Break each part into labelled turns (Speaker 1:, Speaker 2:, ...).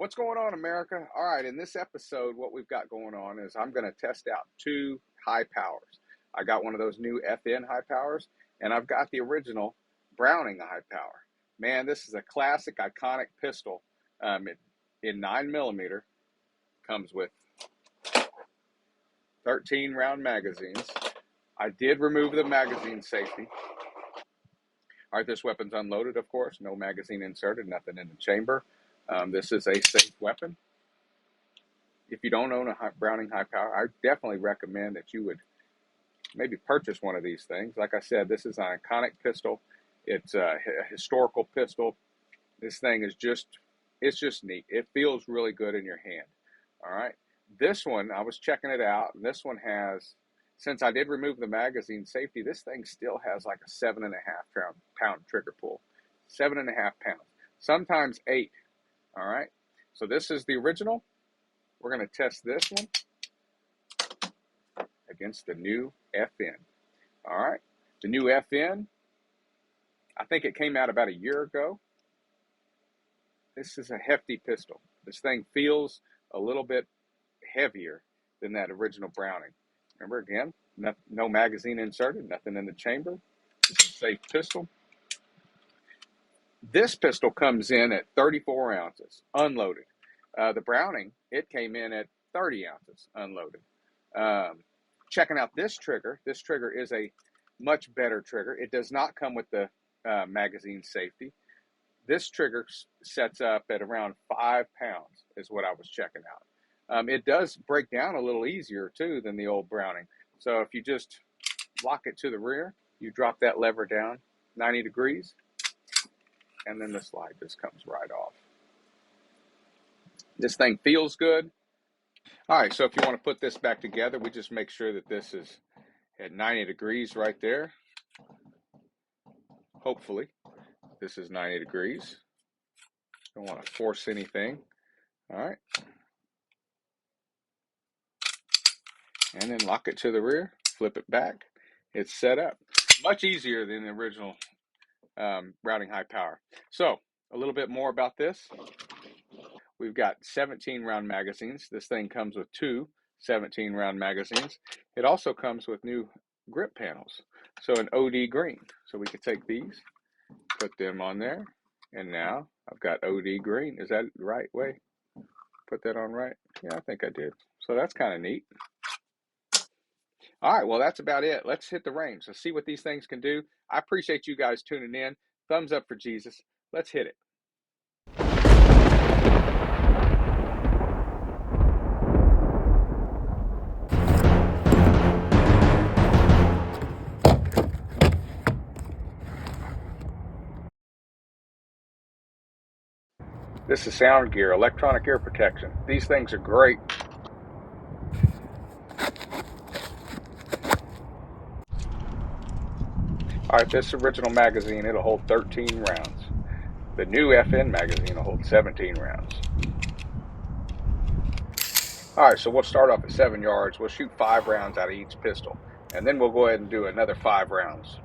Speaker 1: What's going on, America? All right, in this episode, what we've got going on is I'm going to test out two high powers. I got one of those new FN high powers, and I've got the original Browning high power. Man, this is a classic, iconic pistol. In 9mm, comes with 13 round magazines. I did remove the magazine safety. All right, this weapon's unloaded, of course. No magazine inserted, nothing in the chamber. This is a safe weapon. If you don't own a Browning high power, I definitely recommend that you would maybe purchase one of these things. Like I said, this is an iconic pistol. It's a historical pistol. This thing is it's just neat. It feels really good in your hand. All right. This one, I was checking it out, and this one has, since I did remove the magazine safety, this thing still has like a 7.5 pound trigger pull. 7.5 pounds, sometimes 8. All right. So this is the original. We're going to test this one against the new FN. All right. The new FN, I think it came out about a year ago. This is a hefty pistol. This thing feels a little bit heavier than that original Browning. Remember, again, no magazine inserted, nothing in the chamber. It's a safe pistol. This pistol comes in at 34 ounces, unloaded. The Browning, it came in at 30 ounces, unloaded. Checking out this trigger is a much better trigger. It does not come with the magazine safety. This trigger sets up at around 5 pounds is what I was checking out. It does break down a little easier too than the old Browning. So if you just lock it to the rear, you drop that lever down 90 degrees, and then the slide just comes right off. This thing feels good. All right, so if you want to put this back together, we just make sure that this is at 90 degrees right there. Hopefully, this is 90 degrees. Don't want to force anything. All right. And then lock it to the rear, flip it back. It's set up. Much easier than the original Browning high power. So, a little bit more about this. We've got 17 round magazines. This thing comes with two 17 round magazines. It also comes with new grip panels. So an OD green. So we could take these, put them on there, and now I've got OD green. Is that the right way? Put that on right? Yeah, I think I did. So that's kind of neat. All right, well, that's about it. Let's hit the range. Let's see what these things can do. I appreciate you guys tuning in. Thumbs up for Jesus. Let's hit it. This is sound gear, electronic ear protection. These things are great. All right, this original magazine, it'll hold 13 rounds. The new FN magazine will hold 17 rounds. All right, so we'll start off at 7 yards. We'll shoot 5 rounds out of each pistol, and then we'll go ahead and do another 5 rounds.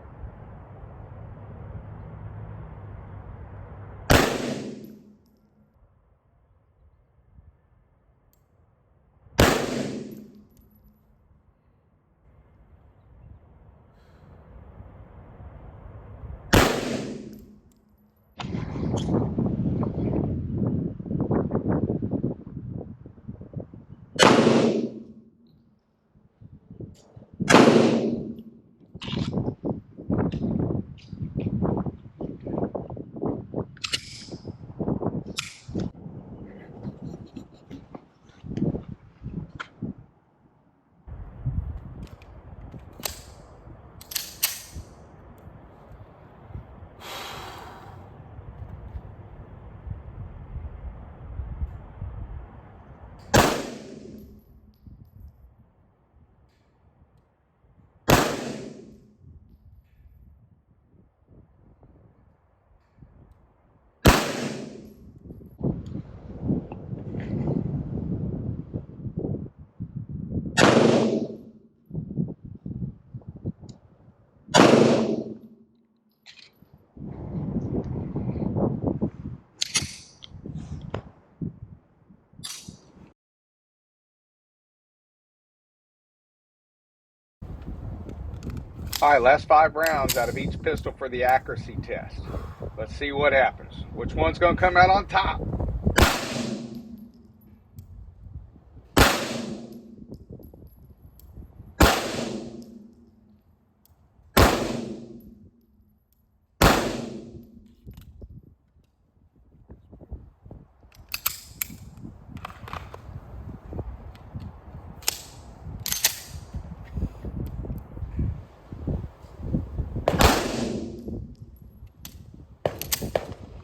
Speaker 1: All right, last 5 rounds out of each pistol for the accuracy test. Let's see what happens. Which one's going to come out on top?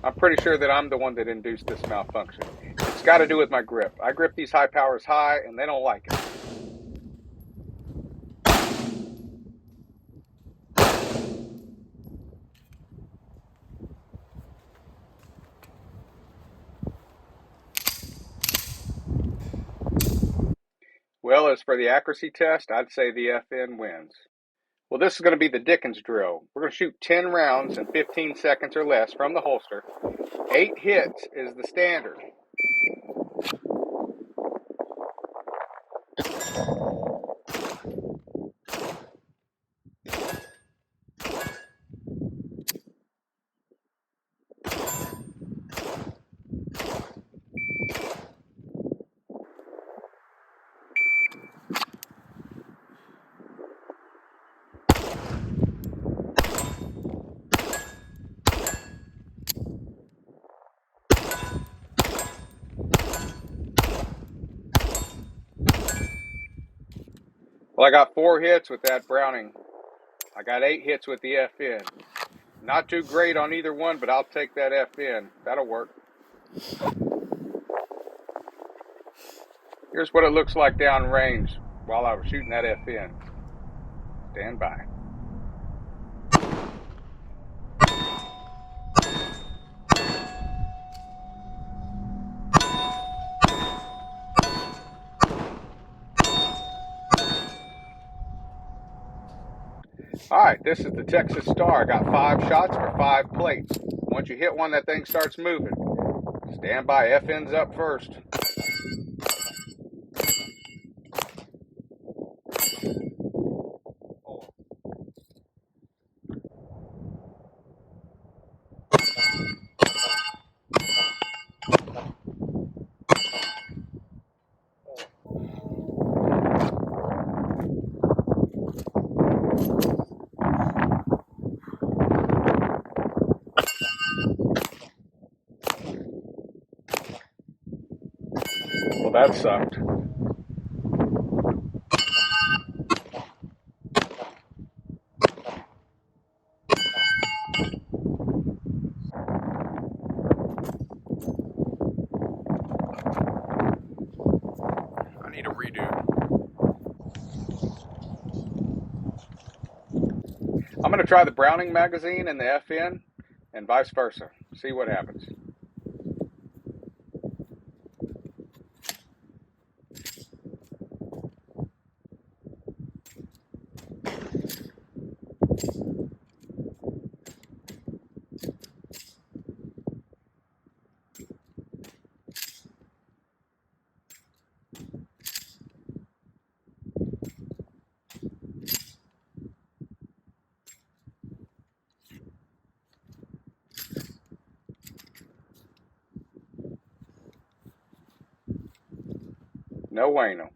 Speaker 1: I'm pretty sure that I'm the one that induced this malfunction. It's got to do with my grip. I grip these high powers high, and they don't like it. Well, as for the accuracy test, I'd say the FN wins. Well, this is going to be the Dickens drill. We're going to shoot 10 rounds in 15 seconds or less from the holster. 8 hits is the standard. Well, I got 4 hits with that Browning. I got 8 hits with the FN. Not too great on either one, but I'll take that FN. That'll work. Here's what it looks like downrange while I was shooting that FN. Stand by. All right, this is the Texas Star. I got 5 shots for 5 plates. Once you hit one, that thing starts moving. Stand by. FN's up first. Well, that sucked. I need a redo. I'm going to try the Browning magazine and the FN and vice versa. See what happens. No bueno.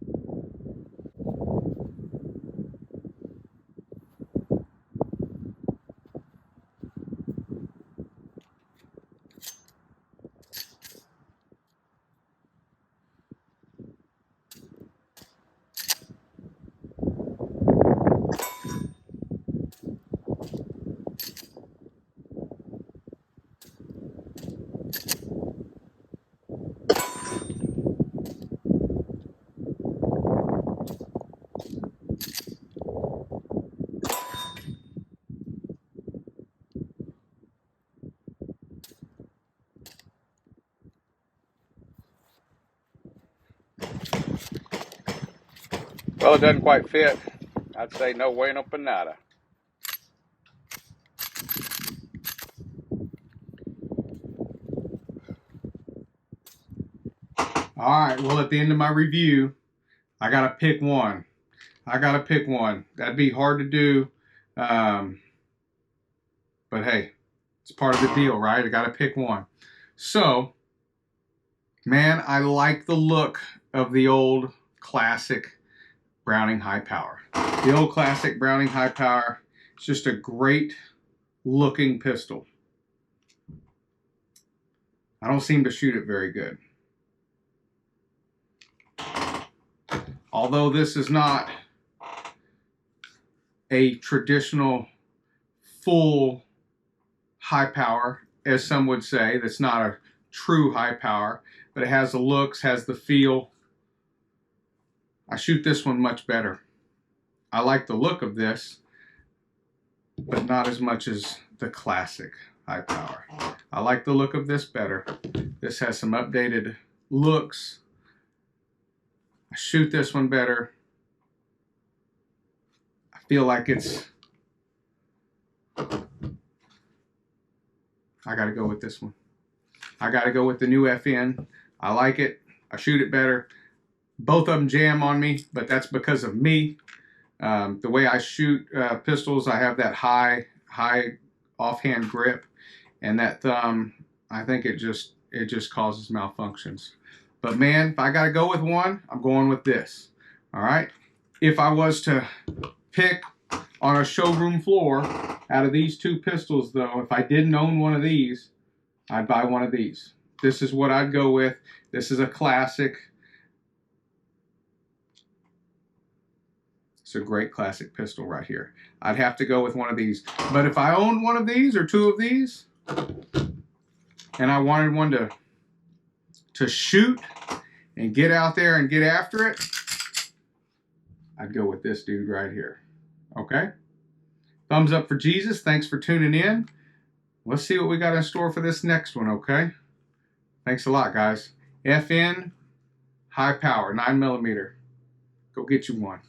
Speaker 1: Well, it doesn't quite fit. I'd say no bueno panada. All right, well, at the end of my review, I got to pick one. That'd be hard to do But hey, it's part of the deal, right? I got to pick one. So, man, I like the look of the old classic Browning High Power. The old classic Browning High Power. It's just a great looking pistol. I don't seem to shoot it very good. Although this is not a traditional full high power, as some would say, that's not a true high power, but it has the looks, has the feel. I shoot this one much better. I like the look of this, but not as much as the classic high power. I like the look of this better. This has some updated looks. I shoot this one better. I feel like it's... I gotta go with this one. I gotta go with the new FN. I like it. I shoot it better. Both of them jam on me, but that's because of me. The way I shoot pistols, I have that high offhand grip, and that thumb, I think it just causes malfunctions. But man, if I gotta go with one, I'm going with this. All right. If I was to pick on a showroom floor out of these two pistols, though, if I didn't own one of these, I'd buy one of these. This is what I'd go with. This is a classic. It's a great classic pistol right here. I'd have to go with one of these. But if I owned one of these or two of these, and I wanted one to shoot and get out there and get after it, I'd go with this dude right here. Okay? Thumbs up for Jesus. Thanks for tuning in. Let's see what we got in store for this next one, okay? Thanks a lot, guys. FN, high power, 9mm. Go get you one.